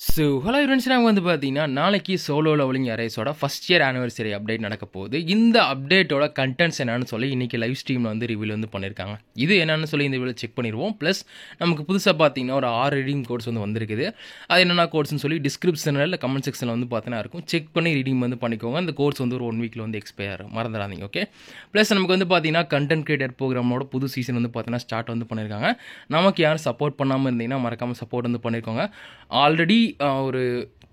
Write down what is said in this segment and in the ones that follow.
So hello friends, நாங்கள் வந்து பார்த்தீங்கன்னா நாளைக்கு சோலோ லெவலிங் அரேஸோட ஃபஸ்ட் இயர் ஆனிவர்சரி அப்டேட் நடக்க போகுது. இந்த அப்டேட்டோட கண்டென்ட்ஸ் என்னன்னு சொல்லி இன்றைக்கி லைவ் ஸ்ட்ரீமில் வந்து ரிவ்யூல் வந்து பண்ணியிருக்காங்க. இது என்னென்னு சொல்லி இந்த வீடியோ செக் பண்ணிடுவோம். ப்ளஸ் நமக்கு புதுசாக பார்த்தீங்கன்னா ஒரு 6 ரீடிங் கோட்ஸ் வந்து வந்திருக்குது. அது என்னென்ன கோட்ஸ்னு சொல்லி டிஸ்கிரிப்ஷனில் இல்லை கமெண்ட் செக்ஷனில் வந்து பார்த்தீங்கன்னா இருக்கும். செக் பண்ணி ரீடிங் வந்து பண்ணிக்கோங்க. அந்த கோர்ஸ் வந்து ஒரு 1 வீக்கில் வந்து எக்ஸ்பயர் மறந்துடாதீங்க. ஓகே. ப்ளஸ் நமக்கு வந்து பார்த்தீங்கன்னா கண்டென்ட் கிரியேட்டர் ப்ரோக்ராமோட புது சீசன் வந்து பார்த்தீங்கன்னா ஸ்டார்ட் வந்து பண்ணியிருக்காங்க. நமக்கு யாரும் சப்போர்ட் பண்ணாமல் இருந்தீங்கன்னா மறக்காமல் சப்போர்ட் வந்து பண்ணியிருக்கோங்க. ஆல்ரெடி ஒரு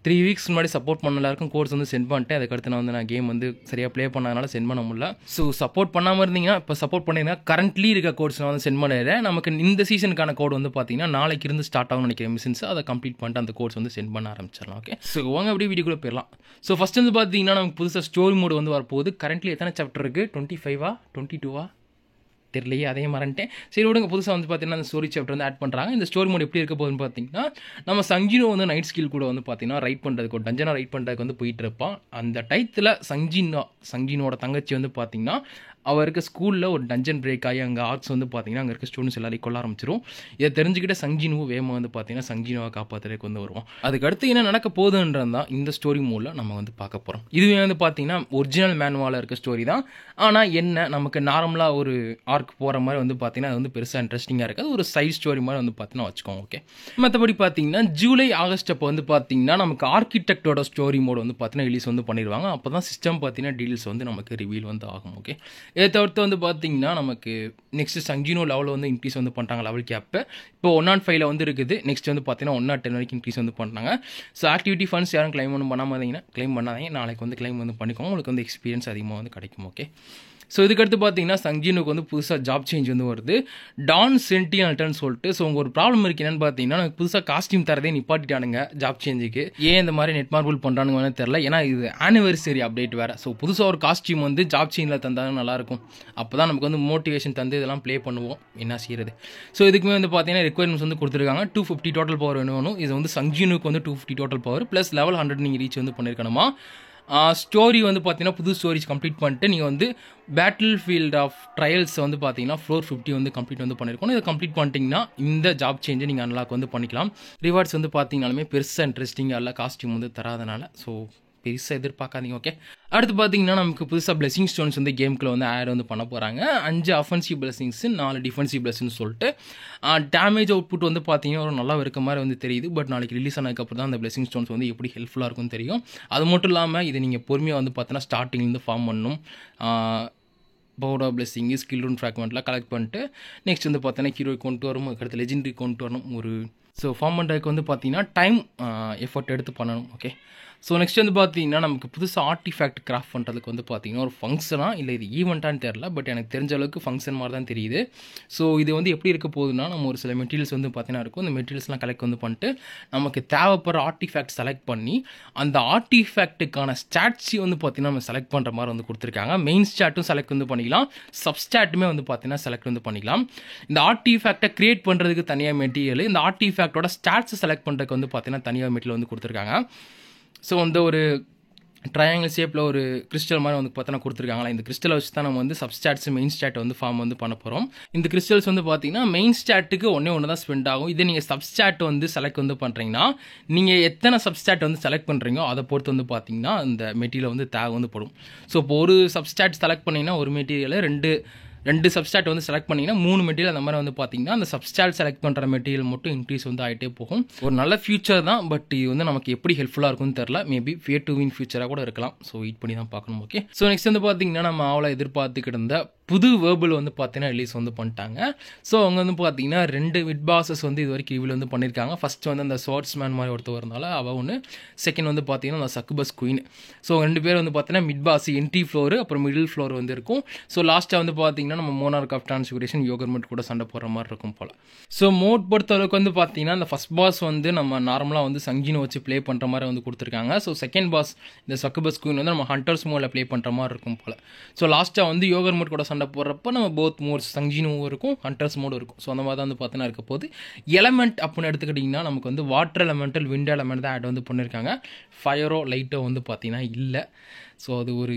3 வீக்ஸ் முன்னாடி சப்போர்ட் பண்ண எல்லாருக்கும் கோர்ஸ் வந்து சென்ட் பண்ணிட்டேன். அதுக்கடுத்து நான் கேம் வந்து சரியாக ப்ளே பண்ணாதனால சென்ட் பண்ண முடியல. ஸோ சப்போர்ட் பண்ணாமல் இருந்தீங்கன்னா இப்போ சப்போர்ட் பண்ணிங்கன்னா கரண்ட்லி இருக்க கோர்ஸ் நான் வந்து சென்ட் பண்ணிடுறேன். நமக்கு இந்த சீசனுக்கான கோட் வந்து பார்த்தீங்கன்னா நாளைக்கு இருந்து ஸ்டார்ட் ஆகும்னு நினைக்கிறேன் மிஷின்ஸ். அதை கம்ப்ளீட் பண்ணிட்டு அந்த கோர்ஸ் வந்து சென்ட் பண்ண ஆரம்பிச்சிடலாம். ஓகே. ஸோ வாங்க அப்படியே வீடியோக்குள்ளே போயிடலாம். ஸோ ஃபஸ்ட் வந்து பார்த்தீங்கன்னா நமக்கு புதுசாக ஸ்டோரி மோடு வந்து வரப்போகுது. கரண்ட்லி எத்தனை சாப்டர் இருக்குது? 25 22 தெரியலையே, அதே மறந்துட்டேன். சரி விடுங்க. புதுசாக வந்து பார்த்தீங்கன்னா அந்த ஸ்டோரி சாப்டர் வந்து ஆட் பண்ணுறாங்க. இந்த ஸ்டோரி மோட் எப்படி இருக்க போகுதுன்னு பார்த்தீங்கன்னா நம்ம சங்கினோ வந்து நைட் ஸ்கில் கூட வந்து பார்த்தீங்கன்னா ரைட் பண்ணுறதுக்கு ஒரு டஞ்சனாக ரைட் பண்ணுறதுக்கு வந்து போயிட்டு இருப்பான். அந்த டைத்தில் சங்கினோட தங்கச்சி வந்து பார்த்தீங்கன்னா அவருக்கு ஸ்கூலில் ஒரு டஞ்சன் பிரேக் ஆகி அங்கே ஆர்ட்ஸ் வந்து பார்த்தீங்கன்னா அங்கே இருக்க ஸ்டூடெண்ட்ஸ் எல்லாரையும் கொள்ள ஆரம்பிச்சிடும். இதை தெரிஞ்சுக்கிட்ட சங்கினுவும் வேகமாக வந்து பார்த்தீங்கன்னா சங்கினோவை காப்பாற்றுறதுக்கு வந்து வருவோம். அதுக்கடுத்து என்ன நடக்க போகுதுன்றது தான் இந்த ஸ்டோரி மோடில் நம்ம வந்து பார்க்க போகிறோம். இதுவே வந்து பார்த்தீங்கன்னா ஒரிஜினல் மேனுவால் இருக்க ஸ்டோரி தான். ஆனால் என்ன நமக்கு நார்மலாக ஒரு ஆர்க் போகிற மாதிரி வந்து பார்த்தீங்கன்னா அது வந்து பெருசாக இன்ட்ரெஸ்டிங்காக இருக்காது. ஒரு சைட் ஸ்டோரி மாதிரி வந்து பார்த்தீங்கன்னா வச்சுக்கோங்க. ஓகே. மற்றபடி பார்த்தீங்கன்னா ஜூலை ஆகஸ்ட் அப்போ வந்து பார்த்தீங்கன்னா நமக்கு ஆர்கிடெக்டோட ஸ்டோரி மோட் வந்து பார்த்தீங்கன்னா ரிலீஸ் வந்து பண்ணிடுவாங்க. அப்போ தான் சிஸ்டம் பார்த்தீங்கன்னா டீல்ஸ் வந்து நமக்கு ரிவீல் வந்து ஆகும். ஓகே. இதை தவிர்த்து வந்து பார்த்தீங்கன்னா நமக்கு நெக்ஸ்ட் சங்கினோ லெவலில் வந்து இன்க்ரீஸ் வந்து பண்ணுறாங்க. லெவல் கேப்பு இப்போ 105 வந்து இருக்குது. நெக்ஸ்ட் வந்து பார்த்தீங்கன்னா 110 வரைக்கும் இன்க்ரீஸ் வந்து பண்ணுறாங்க. ஸோ ஆக்டிவிட்டி ஃபண்ட்ஸ் யாரும் கிளைம் ஒன்றும் பண்ணாமல் இருந்தீங்கன்னா கிளைம் பண்ணாதீங்க. நாளைக்கு வந்து கிளைம் வந்து பண்ணிக்கோங்க. உங்களுக்கு வந்து எக்ஸ்பீரியன்ஸ் அதிகமாக வந்து கிடைக்கும். ஓகே. ஸோ இதுக்கடுத்து பார்த்தீங்கன்னா சங்கினுக்கு வந்து புதுசாக ஜாப் சேஞ்ச் வந்து வருது. டான் சென்டினல்ட்டன்னு சொல்லிட்டு. ஸோ உங்கள் ஒரு ப்ராப்ளம் இருக்குது என்னென்னு பார்த்தீங்கன்னா எனக்கு புதுசாக காஸ்டியூம் தரதே நிப்பாட்டிட்டானுங்க ஜாப் சேஞ்சுக்கு. ஏன் இந்த மாதிரி நெட் மார்பிள் பண்ணுறானுங்கன்னு தெரில. ஏன்னா இது ஆனிவர்சரி அப்டேட் வேறு. ஸோ புதுசாக ஒரு காஸ்டியூம் வந்து ஜாப் சேஞ்சில் தந்தாலும் நல்லாயிருக்கும். அப்போ தான் நமக்கு வந்து மோட்டிவேஷன் தந்து இதெல்லாம் ப்ளே பண்ணுவோம். என்ன செய்கிறது. ஸோ இதுக்குமே வந்து பார்த்தீங்கன்னா ரெக்யர்மெண்ட்ஸ் வந்து கொடுத்துருக்காங்க. 250 டோட்டல் பவர் வேணும். இது வந்து சங்கினுக்கு வந்து 250 டோட்டல் பவர் ப்ளஸ் லெவல் 100 நீங்கள் ரீச் வந்து பண்ணியிருக்கணுமா. ஸ்டோரி வந்து பார்த்தீங்கன்னா புது ஸ்டோரிஸ் கம்ப்ளீட் பண்ணிட்டு நீங்கள் வந்து பேட்டில் ஃபீல்ட் ஆஃப் ட்ரையல்ஸ் வந்து பார்த்தீங்கன்னா ஃப்ளோர் 50 வந்து கம்ப்ளீட் வந்து பண்ணியிருக்கணும். இதை கம்ப்ளீட் பண்ணிட்டீங்கன்னா இந்த ஜாப் சேஞ்சை நீங்கள் அன்லாக் வந்து பண்ணிக்கலாம். ரிவார்ட்ஸ் வந்து பார்த்தீங்கன்னாலுமே பெருசாக இன்ட்ரெஸ்டிங்காக இல்லை காஸ்டியூம் வந்து தராதனால. ஸோ பெருசாக எதிர்பார்க்காதீங்க. ஓகே. அடுத்து பார்த்தீங்கன்னா நமக்கு புதுசாக பிளெஸிங் ஸ்டோன்ஸ் வந்து கேமுக்குள்ள வந்து ஆட் வந்து பண்ண போகிறாங்க. 5 அஃபென்சிவ் பிளெஸிங்ஸ் 4 டிஃபென்சிவ் பிளெஸிங்னு சொல்லிட்டு டேமேஜ் அவுட்புட் வந்து பார்த்தீங்கன்னா ஒரு நல்லா இருக்க மாதிரி வந்து தெரியுது. பட் நாளைக்கு ரிலீஸ் ஆனதுக்கப்புறம் தான் அந்த பிளெஸிங் ஸ்டோன்ஸ் வந்து எப்படி ஹெல்ப்ஃபுல்லாக இருக்கும்னு தெரியும். அது மட்டும் இல்லாமல் இதை நீங்கள் பொறுமையாக வந்து பார்த்தீங்கன்னா ஸ்டார்டிங்லேருந்து ஃபார்ம் பண்ணணும். பவுடா பிளெஸிங்கு ஸ்கில் ரூன் ஃப்ராக்மெண்ட்லாம் கலெக்ட் பண்ணிட்டு நெக்ஸ்ட் வந்து பார்த்தீங்கன்னா ஹீரோய் கொண்டு வரணும். அதுக்கடுத்து லெஜெண்டரி கொண்டு வரணும். ஸோ ஃபார்ம் பண்ணுறதுக்கு வந்து பார்த்தீங்கன்னா டைம் எஃபர்ட் எடுத்து பண்ணணும். ஓகே. ஸோ நெக்ஸ்ட் வந்து பார்த்தீங்கன்னா நமக்கு புதுசாக ஆர்டிஃபேக்ட் கிராஃப்ட் பண்ணுறதுக்கு வந்து பார்த்தீங்கன்னா ஒரு ஃபங்க்ஷனாக இல்லை இது ஈவெண்ட்டான்னு தெரில. பட் எனக்கு தெரிஞ்ச அளவுக்கு ஃபங்க்ஷன் மாதிரி தான் தெரியுது. ஸோ இது வந்து எப்படி இருக்க போகுதுன்னா நம்ம ஒரு சில மெட்டீரியல்ஸ் வந்து பார்த்தீங்கன்னா இருக்கும். இந்த மெட்டீரியல்ஸ்லாம் கலெக்ட் வந்து பண்ணிட்டு நமக்கு தேவைப்படுற ஆர்டிஃபேக்ட் செலக்ட் பண்ணி அந்த ஆர்டிஃபேக்ட்டுக்கான ஸ்டாட்ஸி வந்து பார்த்தீங்கன்னா நம்ம செலக்ட் பண்ணுற மாதிரி வந்து கொடுத்துருக்காங்க. மெயின் ஸ்டாட்டும் செலக்ட் வந்து பண்ணிக்கலாம். சப்ஸ்டாட்டுமே வந்து பார்த்தீங்கன்னா செலக்ட் வந்து பண்ணிக்கலாம். இந்த ஆர்டிஃபேக்டை கிரியேட் பண்ணுறதுக்கு தனியாக மெட்டீரியல், இந்த ஆர்டிஃபேக்டோட ஸ்டாட்ஸை செலக்ட் பண்ணுறதுக்கு வந்து பார்த்தீங்கன்னா தனியாக மெட்டீரியல் வந்து கொடுத்துருக்காங்க. ஸோ வந்து ஒரு ட்ரையாங்கிள் ஷேப்பில் ஒரு கிறிஸ்டல் மாதிரி வந்து பார்த்தோன்னா கொடுத்துருக்காங்களா. இந்த கிறிஸ்டலை வச்சு தான் நம்ம வந்து சப்ஸ்டாட்ஸ் மெயின் ஸ்டாட் வந்து ஃபார்ம் வந்து பண்ண போகிறோம். இந்த கிறிஸ்டல்ஸ் வந்து பார்த்தீங்கன்னா மெயின் ஸ்டாட்டுக்கு ஒன்று தான் ஸ்பெண்ட் ஆகும். இதே நீங்கள் சப்ஸ்டாட் வந்து செலக்ட் வந்து பண்ணுறீங்கன்னா நீங்கள் எத்தனை சப்ஸ்டாட் வந்து செலக்ட் பண்ணுறீங்களோ அதை பொறுத்து வந்து பார்த்தீங்கன்னா அந்த மெட்டீரியல் வந்து தேவை வந்து படும். ஸோ இப்போ ஒரு சப்ஸ்டாட் செலக்ட் பண்ணிங்கன்னா ஒரு மெட்டீரியலை ரெண்டு சப்ஸ்டாட் வந்து செலக்ட் பண்ணிங்கன்னா 3 மெட்டீரியல் அந்த மாதிரி வந்து பார்த்தீங்கன்னா அந்த சப்ஸ்டாட் செலக்ட் பண்ணுற மெட்டீரியல் மட்டும் இன்க்ரீஸ் வந்து ஆகிட்டே போகும். ஒரு நல்ல ஃபியூச்சர் தான். பட் இது வந்து நமக்கு எப்படி ஹெல்ப்ஃபுல்லாக இருக்கும்னு தெரில. மேபி ஃபியர் டு வின் ஃபியூச்சராக கூட இருக்கலாம். ஸோ வெயிட் பண்ணி தான் பார்க்கணும். ஓகே. ஸோ நெக்ஸ்ட் வந்து பார்த்தீங்கன்னா நம்ம அவளை எதிர்பார்த்துக்கிட்டு இருந்த புது வேர்பிள் வந்து பார்த்தீங்கன்னா ரிலீஸ் வந்து பண்ணிட்டாங்க. ஸோ அவங்க வந்து பார்த்தீங்கன்னா 2 மிட் பாஸஸ் வந்து இது வரைக்கும் ரிவ்யூ வந்து பண்ணியிருக்காங்க. ஃபர்ஸ்ட் வந்து அந்த ஸ்வார்ட்ஸ் மேன் மாதிரி ஒருத்தர் இருந்தால அவள் ஒன்று. செகண்ட் வந்து பார்த்தீங்கன்னா அந்த சக்குபஸ் குயின். ஸோ 2 பேர் வந்து பார்த்தீங்கன்னா மிட் பாஸ் என்ட்ரி ஃப்ளோர் அப்புறம் மிடில் ஃப்ளோர் வந்து இருக்கும். ஸோ லாஸ்ட்டாக வந்து பார்த்தீங்கன்னா நம்ம மோனார்க் ஆஃப் டிரான்ஸ்ஃபிகரேஷன் யோகர்மெண்ட் கூட சண்டை போடுற மாதிரி இருக்கும் போல். ஸோ மோட் பொறுத்தளவுக்கு வந்து பார்த்தீங்கன்னா அந்த ஃபர்ஸ்ட் பாஸ் வந்து நம்ம நார்மலாக வந்து சங்கினோ வச்சு ப்ளே பண்ணுற மாதிரி வந்து கொடுத்துருக்காங்க. ஸோ செகண்ட் பாஸ் இந்த சக்குபஸ் குயின் வந்து நம்ம ஹண்டர்ஸ் மோடில் ப்ளே பண்ணுற மாதிரி இருக்கும் போல். ஸோ லாஸ்ட்டாக வந்து யோகர்மெண்ட் கூட சண்டை போடுறப்ப நம்ம போத் மோட்ஸ் சங்கினோவும் இருக்கும் ஹண்டர்ஸ் மோடும் இருக்கும். ஸோ அந்த மாதிரி தான் வந்து பார்த்தீங்கன்னா இருக்க போது. எலமெண்ட் அப்படின்னு எடுத்துக்கிட்டிங்கன்னா நமக்கு வந்து வாட்டர் எலமெண்டல் விண்ட் எலமெண்ட் தான் ஆட் வந்து பண்ணியிருக்காங்க. ஃபயரோ லைட்டோ வந்து பார்த்தீங்கன்னா இல்லை. ஸோ அது ஒரு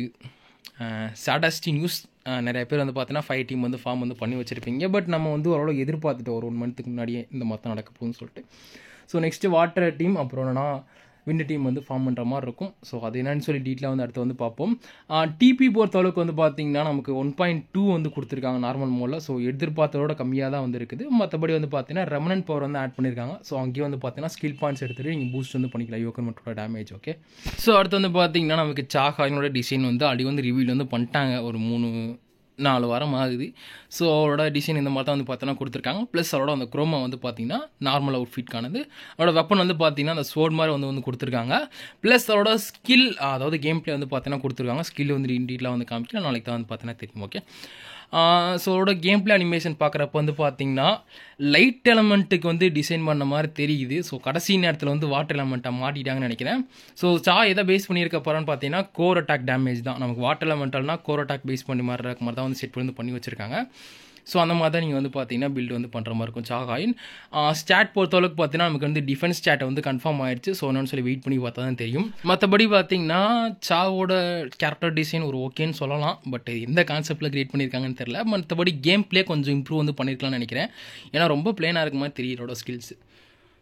சாடஸ்டி நியூஸ். நிறைய பேர் வந்து பார்த்தீங்கன்னா 5 டீம் வந்து ஃபார்ம் வந்து பண்ணி வச்சுருப்பீங்க. பட் நம்ம வந்து ஓரளவு எதிர்பார்த்துட்டு ஒரு 1 மந்த்துக்கு முன்னாடியே இந்த மொத்தம் நடக்க போகுதுன்னு சொல்லிட்டு. ஸோ நெக்ஸ்ட்டு வாட்டர் டீம் அப்புறம் என்னன்னா விண்டு டீம் வந்து ஃபார்ம் பண்ணுற மாதிரி இருக்கும். ஸோ அது என்னன்னு சொல்லி டீட்டெயிலாக வந்து அடுத்து வந்து பார்ப்போம். டிபி பொறுத்தளவுக்கு வந்து பார்த்தீங்கன்னா நமக்கு 1.2 வந்து கொடுத்துருக்காங்க நார்மல் மோடில். ஸோ எதிர்பார்த்ததோட கம்மியாக தான் வந்து இருக்குது. மற்றபடி வந்து பார்த்தீங்கன்னா ரெமனன்ட் பவர் வந்து ஆட் பண்ணியிருக்காங்க. ஸோ அங்கேயும் வந்து பார்த்தீங்கன்னா ஸ்கில் பாயிண்ட்ஸ் எடுத்துகிட்டு நீங்கள் பூஸ்ட் வந்து பண்ணிக்கலாம் யோக்கன் மட்டும் டேமேஜ். ஓகே, ஸோ அடுத்து வந்து பார்த்தீங்கன்னா நமக்கு சாகாயினோட டிசைன் வந்து அடி வந்து ரிவீல் வந்து பண்ணிட்டாங்க. ஒரு 3-4 வாரம் ஆகுது. ஸோ அவரோட டிசைன் இந்த மாதிரி தான் வந்து பார்த்தோன்னா கொடுத்துருக்காங்க. ப்ளஸ் அவரோட அந்த குரோமா வந்து பார்த்தீங்கன்னா நார்மல் அவுட்ஃபிட்கானது. அவரோட வெப்பன் வந்து பார்த்தீங்கன்னா அந்த சோர்ட் மாதிரி வந்து கொடுத்துருக்காங்க. ப்ளஸ் அவரோட ஸ்கில், அதாவது கேம் பிளே வந்து பார்த்தீங்கன்னா கொடுத்துருக்காங்க. ஸ்கில் வந்து டீட்டெயிலாக வந்து காமிக்கல, நாளைக்கு தான் வந்து பார்த்தீங்கன்னா தெரியும். ஓகே, ஸோ அவரோட கேம் பிளே அனிமேஷன் பார்க்குறப்ப வந்து பார்த்தீங்கன்னா லைட் எலமெண்ட்டுக்கு வந்து டிசைன் பண்ண மாதிரி தெரியுது. ஸோ கடைசி நேரத்தில் வந்து வாட்டர் எலமெண்ட்டை மாட்டிட்டாங்கன்னு நினைக்கிறேன். ஸோ எதை பேஸ் பண்ணியிருக்க போகிறான்னு பார்த்தீங்கன்னா கோர் அட்டாக் டேமேஜ் தான். நமக்கு வாட்டர் எலமெண்டல்னா கோர் அட்டாக் பேஸ் பண்ணி மாதிரி இருக்க மாதிரி தான் வந்து செட் பண்ணி வச்சுருக்காங்க. ஸோ அந்த மாதிரி தான் நீங்கள் வந்து பார்த்தீங்கன்னா பில்டு வந்து பண்ணுற மாதிரி இருக்கும் சாகாயின். ஸ்டாட் பொறுத்தளவுக்கு பார்த்தீங்கன்னா நமக்கு வந்து டிஃபென்ஸ் ஸ்டாட்டை வந்து கன்ஃபார்ம் ஆயிடுச்சு. ஸோ என்னன்னு சொல்லி வெயிட் பண்ணி பார்த்தா தான் தெரியும். மற்றபடி பார்த்தீங்கன்னா சாவோட கேரக்டர் டிசைன் ஒரு ஓகேன்னு சொல்லலாம். பட் எந்த கான்செப்ட்டில் கிரியேட் பண்ணியிருக்காங்கன்னு தெரியல. மற்றபடி கேம் பிளே கொஞ்சம் இம்ப்ரூவ் வந்து பண்ணியிருக்கலாம்னு நினைக்கிறேன். ஏன்னா ரொம்ப பிளேனாக இருக்க மாதிரி தெரியலோட ஸ்கில்ஸ்.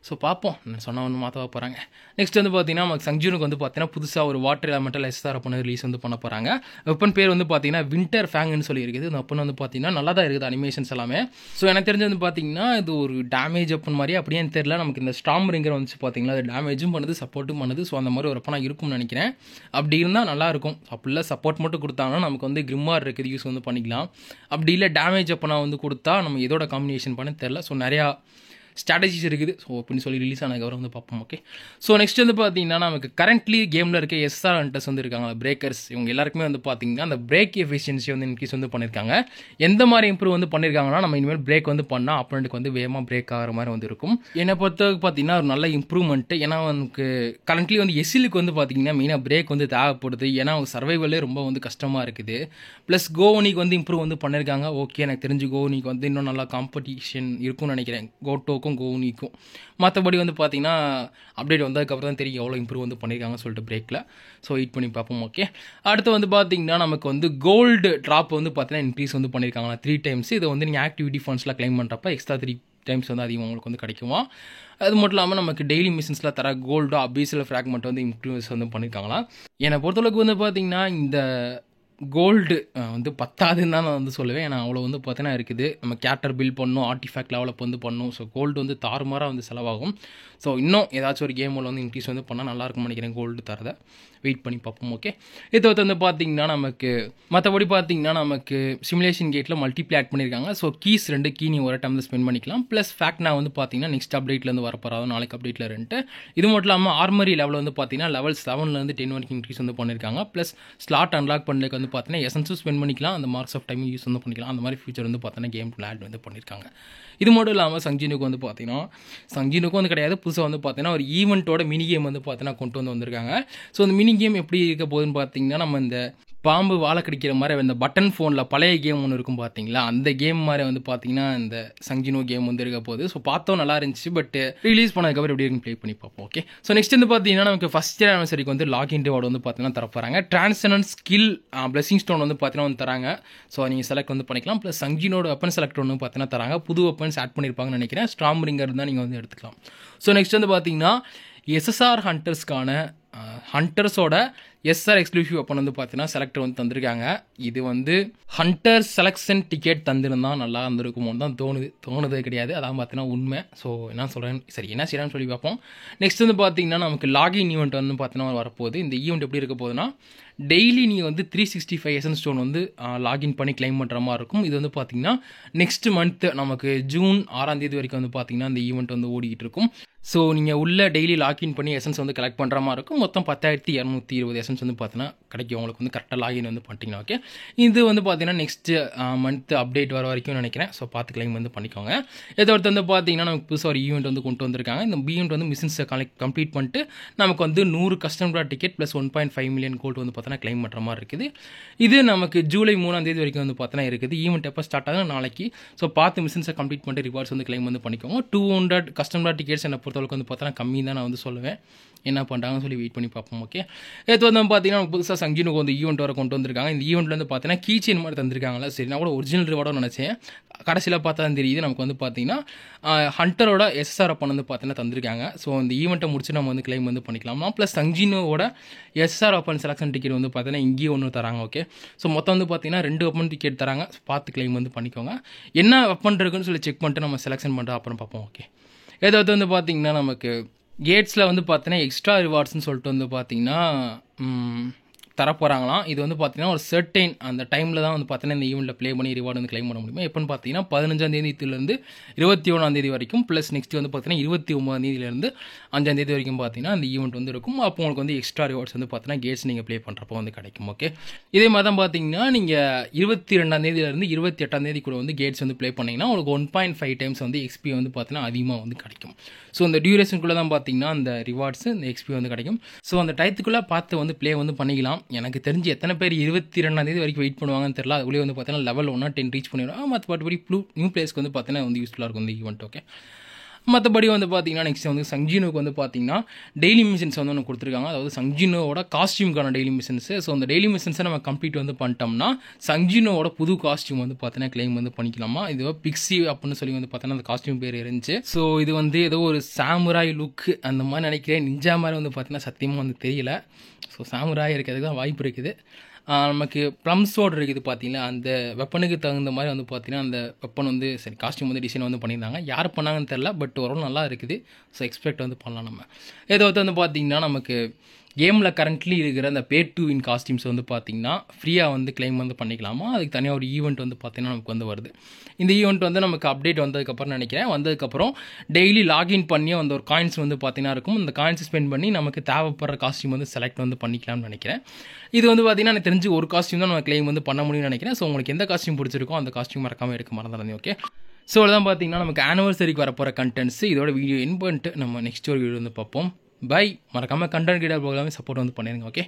ஸோ பார்ப்போம், சொன்ன ஒன்று மாற்ற போகிறாங்க. நெக்ஸ்ட் வந்து பார்த்தீங்கன்னா நமக்கு சங்ஜூனுக்கு வந்து பார்த்தீங்கன்னா புதுசாக ஒரு வாட்டர் எலமெண்டல் எஸ்ஆர் அப்போ ரிலீஸ் வந்து பண்ண போகிறாங்க. வெப்பன் பேர் வந்து பார்த்தீங்கன்னா வின்டர் ஃபேங்னு சொல்லி இருக்குது. இந்த அப்பன் வந்து பார்த்தீங்கன்னா நல்லா தான் இருக்குது அனிமேஷன்ஸ் எல்லாமே. ஸோ எனக்கு தெரிஞ்சு வந்து பார்த்தீங்கன்னா இது ஒரு டேமேஜ் அப்பன் மாதிரி அப்படியே தெரியல. நமக்கு இந்த ஸ்டாம் ரிங்கர் வந்து பார்த்தீங்கன்னா அது டேமேஜும் பண்ணுது சப்போர்ட்டும் பண்ணுது. ஸோ அந்த மாதிரி ஒரு அப்பனா இருக்கும்னு நினைக்கிறேன். அப்படி இருந்தால் நல்லாயிருக்கும். அப்படிலாம் சப்போர்ட் மட்டும் கொடுத்தாங்கன்னா நமக்கு வந்து கிரிமார் இருக்குது யூஸ் வந்து பண்ணிக்கலாம். அப்படி இல்லை டேமேஜ் அப்பனா வந்து கொடுத்தா நம்ம இதோட காம்பினேஷன் பண்ண தெரில. ஸோ நிறையா ஸ்ட்ராட்டஜிஸ் இருக்குது. ஸோ அப்படின்னு சொல்லி ரிலீஸ் ஆனதுக்கப்புறம் வந்து பார்ப்போம். ஓகே, ஸோ நெக்ஸ்ட் வந்து பார்த்தீங்கன்னா நமக்கு கரண்ட்லி கேமில் இருக்க எஸ்ஆர் ஹண்டர்ஸ் வந்து இருக்காங்க, பிரேக்கர்ஸ். இவங்க எல்லாருக்குமே வந்து பார்த்தீங்கன்னா அந்த பிரேக் எஃபிஷியன்சி வந்து இன்க்ரீஸ் வந்து பண்ணியிருக்காங்க. எந்த மாதிரி இம்ப்ரூவ் வந்து பண்ணியிருக்காங்கன்னா நம்ம இனிமேல் பிரேக் வந்து பண்ணால் அப்பனண்ட்டுக்கு வந்து வேகமாக பிரேக் ஆகிற மாதிரி வந்து இருக்கும். என்னை பொறுத்தவரைக்கும் பார்த்தீங்கன்னா ஒரு நல்ல இம்ப்ரூவ்மெண்ட்டு. ஏன்னா நமக்கு கரண்ட்லி வந்து எஸ்இலுக்கு வந்து பார்த்தீங்கன்னா மெயினாக பிரேக் வந்து தேவைப்படுது. ஏன்னா அவங்க சர்வைவலே ரொம்ப வந்து கஷ்டமாக இருக்குது. ப்ளஸ் கோவனிக்கு வந்து இம்ப்ரூவ் வந்து பண்ணியிருக்காங்க. ஓகே, எனக்கு தெரிஞ்சு கோவனிக்கு வந்து இன்னும் நல்லா காம்படிஷன் இருக்கும்னு நினைக்கிறேன் கோட்டோக்கும் கோவனிக்கும். மற்றபடி வந்து பார்த்தீங்கன்னா அப்டேட் வந்ததுக்கப்புறம் தான் தெரியும் எவ்வளோ இம்ப்ரூவ் வந்து பண்ணியிருக்காங்கன்னு சொல்லிட்டு பிரேக்கில். ஸோ வெயிட் பண்ணி பார்ப்போம். ஓகே, அடுத்து வந்து பார்த்தீங்கன்னா நமக்கு வந்து கோல்டு ட்ராப் வந்து பார்த்தீங்கன்னா இன்க்ரீஸ் வந்து பண்ணியிருக்காங்களா 3 டைம்ஸ். இதை வந்து நீங்கள் ஆக்டிவிட்டி ஃபண்ட்ஸில் கிளைம் பண்ணுறப்ப எக்ஸ்ட்ரா 3 டைம்ஸ் வந்து அதிகமாக உங்களுக்கு வந்து கிடைக்குமா. அது மட்டும் இல்லாமல் நமக்கு டெய்லி மிஷின்ஸில் தர கோல்டோ அபீசல் ஃப்ராக்மெண்ட் வந்து இன்க்ரீஸ் வந்து பண்ணியிருக்காங்களா. என்னை பொறுத்தளவுக்கு வந்து பார்த்தீங்கன்னா இந்த கோல்டு வந்து பத்தாதுன்னு தான் நான் வந்து சொல்லுவேன். ஏன்னா அவ்வளோ வந்து பார்த்தீங்கன்னா இருக்குது. நம்ம கேரக்டர் பில்ட் பண்ணணும், ஆர்டிஃபேக்ட் லெவலப் வந்து பண்ணணும். ஸோ கோல்டு வந்து தாறுமாறாக வந்து செலவாகும். ஸோ இன்னும் ஏதாச்சும் ஒரு கேமில் வந்து இன்க்ரீஸ் வந்து பண்ணால் நல்லாயிருக்கும்னு நினைக்கிறேன் கோல்டு தரதை. வெயிட் பண்ணி பார்ப்போம். ஓகே, இதை வந்து பார்த்தீங்கன்னா நமக்கு மற்றபடி பார்த்தீங்கன்னா நமக்கு சிமுலேஷன் கேட்டில் மல்டிப்ளே ஆட் பண்ணியிருக்காங்க. ஸோ கீஸ் 2 கீ நீ ஒரு டைம் ஸ்பெண்ட் பண்ணிக்கலாம். ப்ளஸ் ஃபேக்ட்னா வந்து பார்த்தீங்கன்னா நெக்ஸ்ட் அப்டேட்லேருந்து வரப்போறாது, நாளைக்கு அப்டேட்டில் இருந்துட்டு. இது மட்டும் இல்லாமல் ஆர்மரி லெவலில் வந்து பார்த்தீங்கன்னா லெவல் 7லேருந்து 10 வரைக்கும் இன்க்ரீஸ் வந்து பண்ணியிருக்காங்க. ப்ளஸ் ஸ்லாட் அன்லாக் பண்ணதுக்கு வந்து பார்த்தீங்கன்னா எசன்ஸும் ஸ்பெண்ட் பண்ணிக்கலாம், அந்த மார்க்ஸ் ஆஃப் டைம் யூஸ் வந்து பண்ணிக்கலாம். அந்த மாதிரி ஃபியூச்சர் வந்து பார்த்தீங்கன்னா கேம் ஆட் வந்து பண்ணியிருக்காங்க. இது மட்டும் இல்லாமல் சங்ஜினுக்கு வந்து பார்த்தீங்கன்னா சங்ஜினுக்கும் வந்து கிடையாது, புதுசாக வந்து பார்த்தீங்கன்னா ஒரு ஈவெண்ட்டோட மினி கேம் வந்து பார்த்தீங்கன்னா கொண்டு வந்து வந்திருக்காங்க. ஸோ அந்த மினி கேம் எப்படி இருக்க போகுதுன்னு பார்த்தீங்கன்னா நம்ம இந்த பாம்பு வாழை கடிக்கிற மாதிரி இந்த பட்டன் ஃபோனில் பழைய கேம் ஒன்று இருக்கும் பார்த்தீங்களா, அந்த கேம் மாதிரி வந்து பார்த்தீங்கன்னா இந்த சங்கினோ கேம் வந்து இருக்க போகுது. ஸோ பார்த்தோம் நல்லா இருந்துச்சு. பட் ரிலீஸ் பண்ணதுக்கப்புறம் எப்படி இருக்குன்னு ப்ளே பண்ணி பார்ப்போம். ஓகே, ஸோ நெக்ஸ்ட் வந்து பார்த்தீங்கன்னா நமக்கு ஃபஸ்ட் இயர் ஆனிவர்சரிக்கு வந்து லாகின் ரிவார்டு வந்து பார்த்தீங்கன்னா தரப்போறாங்க. டிரான்சனன்ட் ஸ்கில் பிளஸிங் ஸ்டோன் வந்து பார்த்தீங்கன்னா வந்து தராங்க. ஸோ நீங்கள் செலக்ட் வந்து பண்ணிக்கலாம். ப்ளஸ் சங்கினோட வெப்பன் செலக்ட் வந்து பார்த்தீங்கன்னா தராங்க. புது வெப்பன்ஸ் ஆட் பண்ணியிருப்பாங்கன்னு நினைக்கிறேன். ஸ்ட்ராம் ரிங்கர் தான் நீங்கள் வந்து எடுத்துக்கலாம். ஸோ நெக்ஸ்ட் வந்து பார்த்தீங்கன்னா எஸ்எஸ்ஆர் ஹண்டர்ஸ்க்கான ஹண்டர்ஸோட எஸ்ஆர் எக்ஸ்க்ளூசிவ் வெப்பன் வந்து பார்த்தீங்கன்னா செலக்டர் வந்து தந்திருக்காங்க. இது வந்து ஹண்டர் செலக்ஷன் டிக்கெட் தந்திருந்தால் நல்லா இருந்திருக்குமோன்னு தான் தோணுது கிடையாது. அதான் பார்த்தீங்கன்னா உண்மை. ஸோ என்ன சொல்கிறேன், சரி என்ன செய்யறான்னு சொல்லி பார்ப்போம். நெக்ஸ்ட் வந்து பார்த்தீங்கன்னா நமக்கு லாகின் ஈவெண்ட் வந்து பார்த்தீங்கன்னா வரப்போகுது. இந்த ஈவெண்ட் எப்படி இருக்க போகுதுன்னா டெய்லி நீங்கள் வந்து 365 எசன்ஸ் ஸ்டோன் வந்து லாகின் பண்ணி கிளைம் பண்ணுற மாதிரி இருக்கும். இது வந்து பார்த்தீங்கன்னா நெக்ஸ்ட் மந்த் நமக்கு ஜூன் 6ஆம் தேதி வரைக்கும் வந்து பார்த்தீங்கன்னா இந்த ஈவெண்ட் வந்து ஓடிக்கிட்டு இருக்கும். ஸோ நீங்கள் உள்ள டெய்லி லாகின் பண்ணி எசன்ஸ் வந்து கலெக்ட் பண்ணுற மாதிரி இருக்கும். மொத்தம் 10,220 எசன்ஸ் வந்து பார்த்தீங்கன்னா கிடைக்கும் உங்களுக்கு வந்து கரெக்டாக லாகின் வந்து பண்ணிட்டீங்கன்னா. ஓகே, இது வந்து பார்த்தீங்கன்னா நெக்ஸ்ட் மந்த் அப்டேட் வர வரைக்கும் நினைக்கிறேன். ஸோ பார்த்து கிளைம் வந்து பண்ணிக்கோங்க. இதை வந்து பார்த்தீங்கன்னா நமக்கு புதுசாக ஒரு ஈவெண்ட் வந்து கொண்டு வந்திருக்காங்க. இந்த ஈவெண்ட் வந்து மிஷின்ஸை கம்ப்ளீட் பண்ணிட்டு நமக்கு வந்து 100 customer ticket plus 1.5 million gold வந்து பார்த்தீங்கன்னா கிளைம் பண்ணுற மாதிரி இருக்குது. இது நமக்கு ஜூலை 3ஆம் தேதி வரைக்கும் வந்து பார்த்தீங்கன்னா இருக்குது. ஈவெண்ட் எப்போ ஸ்டார்ட் ஆகுது நாளைக்கு. ஸோ பார்த்து மிஷின்ஸை கம்ப்ளீட் பண்ணிட்டு ரிவார்ட்ஸ் வந்து கிளைம் வந்து பண்ணிக்கோங்க. 200 கஸ்டமர் டிக்கெட்ஸ் என்னை பொறுத்தவரைக்கும் வந்து பார்த்தீங்கன்னா கம்மி தான் நான் வந்து சொல்லுவேன். என்ன பண்ணுறாங்கன்னு சொல்லி வெயிட் பண்ணி பார்ப்போம். ஓகே, நேற்று வந்து பார்த்தீங்கன்னா புதுசாக சங்ஜினுக்கு வந்து ஈவெண்ட் வர கொண்டு வந்திருக்காங்க. இந்த ஈவெண்ட்டில் வந்து பார்த்தீங்கன்னா கீச்செயின் மாதிரி தந்திருக்காங்களா. சரி, நான் கூட ஒரிஜினல் ரிவார்டும் நினச்சேன். கடைசியில் பார்த்தா தான் தெரியுது நமக்கு வந்து பார்த்தீங்கன்னா ஹண்டரோட எஸ்எஸ்ஆர் அப்பன் வந்து பார்த்தீங்கன்னா தந்திருக்காங்க. ஸோ இந்த ஈவெண்ட்டை முடிச்சு நம்ம வந்து கிளைம் வந்து பண்ணிக்கலாமா. ப்ளஸ் சங்ஜினோட எஸ்ஆர் அப்பன் செலக்ஷன் டிக்கெட் வந்து பார்த்தீங்கன்னா இங்கேயே ஒன்று தராங்க. ஓகே, ஸோ மொத்தம் வந்து பார்த்தீங்கன்னா 2 அப்பன் டிக்கெட் தராங்க. பார்த்து கிளைம் வந்து பண்ணிக்கோங்க. என்ன அப்பன் இருக்குன்னு சொல்லி செக் பண்ணிட்டு நம்ம செலக்ஷன் பண்ணுறோம் அப்புறம் பார்ப்போம். ஓகே, ஏதாவது வந்து பார்த்தீங்கன்னா நமக்கு கேட்ஸில் வந்து பார்த்தீங்கன்னா எக்ஸ்ட்ரா ரிவார்ட்ஸ்னு சொல்லிட்டு வந்து பார்த்தீங்கன்னா தரப்போகிறாங்களாம். இது வந்து பார்த்தீங்கன்னா ஒரு சர்டைன் அந்த டைமில் தான் வந்து பார்த்தீங்கன்னா இந்த ஈவெண்ட்டில் ப்ளே பண்ணி ரிவார்டு வந்து கிளைம் பண்ண முடியுமா. எப்போன்னு பார்த்தீங்கன்னா 15ஆம் தேதியிலேருந்து 21ஆம் தேதி வரைக்கும், ப்ளஸ் நெக்ஸ்ட் வந்து பார்த்தீங்கன்னா 29ஆம் தேதியிலேருந்து 5ஆம் தேதி வரைக்கும் பார்த்தீங்கன்னா அந்த ஈவெண்ட் வந்து இருக்கும். அப்போ உங்களுக்கு வந்து எக்ஸ்ட்ரா ரிவார்ட்ஸ் வந்து பார்த்தீங்கன்னா கேட்ஸ் நீங்கள் ப்ளே பண்ணுறப்போ வந்து கிடைக்கும். ஓகே, இதே மாதிரி தான் பார்த்தீங்கன்னா நீங்கள் 22ஆம் தேதியிலேருந்து 28ஆம் தேதி கூட வந்து கேட்ஸ் வந்து ப்ளே பண்ணிங்கன்னா உங்களுக்கு 1.5 டைம்ஸ் வந்து எக்ஸ்பி வந்து பார்த்தீங்கன்னா அதிகமாக வந்து கிடைக்கும். ஸோ அந்த டியூரேஷனுக்குள்ளே தான் பார்த்தீங்கன்னா அந்த ரிவார்ட்ஸ் இந்த எக்ஸ்பி வந்து கிடைக்கும். ஸோ அந்த டயத்துக்குள்ளே பார்த்து வந்து ப்ளே வந்து பண்ணிக்கலாம். எனக்கு தெரிஞ்சு எத்தனை பேர் 22ஆம் தேதி வரைக்கும் வெயிட் பண்ணுவாங்கன்னு தெரியல. அதுக்குள்ளே வந்து பார்த்தீங்கன்னா லெவல் 1 10 ரீச் பண்ணிடுவோம். மற்றபடி நியூ பிளேஸ்க்கு வந்து பார்த்தீங்கன்னா வந்து யூஸ்ஃபுல்லாக இருக்கும் இந்த ஈவெண்ட். ஓகே, மற்றபடி வந்து பார்த்தீங்கன்னா நெக்ஸ்ட் வந்து சங்ஜினுக்கு வந்து பார்த்தீங்கன்னா டெய்லி மிஷன்ஸ் வந்து ஒன்று கொடுத்துருக்காங்க. அதாவது சங்ஜினோட காஸ்டியூம்கான டெய்லி மிஷன்ஸு. ஸோ அந்த டெய்லி மிஷன்ஸை நம்ம கம்ப்ளீட் வந்து பண்ணிட்டோம்னா சங்ஜினோட புது காஸ்டியூம் வந்து பார்த்தீங்கன்னா கிளைம் வந்து பண்ணிக்கலாமா. இது பிக்ஸி அப்படின்னு சொல்லி வந்து பார்த்தீங்கன்னா அந்த காஸ்டியூம் பேர் இருந்துச்சு. ஸோ இது வந்து ஏதோ ஒரு சாமுராய் லுக் அந்த மாதிரி நினைக்கிறேன். நிஞ்சா மாதிரி வந்து பார்த்தீங்கன்னா சத்தியமாக வந்து தெரியல. ஸோ சாமுராய் இருக்கிறதுக்கு தான் வாய்ப்பு இருக்குது. நமக்கு ப்ளம்ஸோடு இருக்குது பார்த்தீங்களா, அந்த வெப்பனுக்கு தகுந்த மாதிரி வந்து பார்த்தீங்கன்னா அந்த வெப்பன் வந்து சரி காஸ்டியூம் வந்து டிசைன் வந்து பண்ணியிருந்தாங்க. யார் பண்ணாங்கன்னு தெரில, பட் ஓரளவு நல்லா இருக்குது. ஸோ எக்ஸ்பெக்ட் வந்து பண்ணலாம் நம்ம. ஏதோ வந்து பார்த்தீங்கன்னா நமக்கு கேமில் கரண்ட்லி இருக்கிற அந்த பே டு வின் காஸ்டியூம்ஸ் வந்து பார்த்தீங்கன்னா ஃப்ரீயாக வந்து கிளைம் வந்து பண்ணிக்கலாமா. அதுக்கு தனியாக ஒரு ஈவெண்ட் வந்து பார்த்தீங்கன்னா நமக்கு வந்து வருது. இந்த ஈவெண்ட் வந்து நமக்கு அப்டேட் வந்ததுக்கப்புறம் நினைக்கிறேன். வந்ததுக்கப்புறம் டெய்லி லாகின் பண்ணி அந்த ஒரு காயின்ஸ் வந்து பார்த்தீங்கன்னா இருக்கும். அந்த காயின்ஸ் ஸ்பெண்ட் பண்ணி நமக்கு தேவைப்படுற காஸ்டியூம் வந்து செலக்ட் வந்து பண்ணிக்கலாம்னு நினைக்கிறேன். இது வந்து பார்த்தீங்கன்னா எனக்கு தெரிஞ்சு ஒரு காஸ்டியூம் தான் நம்ம கிளைம் வந்து பண்ண முடியும்னு நினைக்கிறேன். ஸோ உங்களுக்கு எந்த காஸ்டியூம் பிடிச்சிருக்கோ அந்த காஸ்டியூம் மறக்காமல் இருக்க மறந்துடாதீங்க. ஓகே, ஸோ அதுதான் பார்த்தீங்கன்னா நமக்கு ஆனிவர்சரிக்கு வரப்போகிற கண்டென்ட்ஸ். இதோட வீடியோ என் பண்ணிட்டு நம்ம நெக்ஸ்ட் ஒரு வீடியோ வந்து பார்ப்போம். பை. மறக்காமல் கண்டென்ட் கிரியேட்டர் ப்ரோக்ராமே சப்போர்ட் வந்து பண்ணிடுங்க. ஓகே.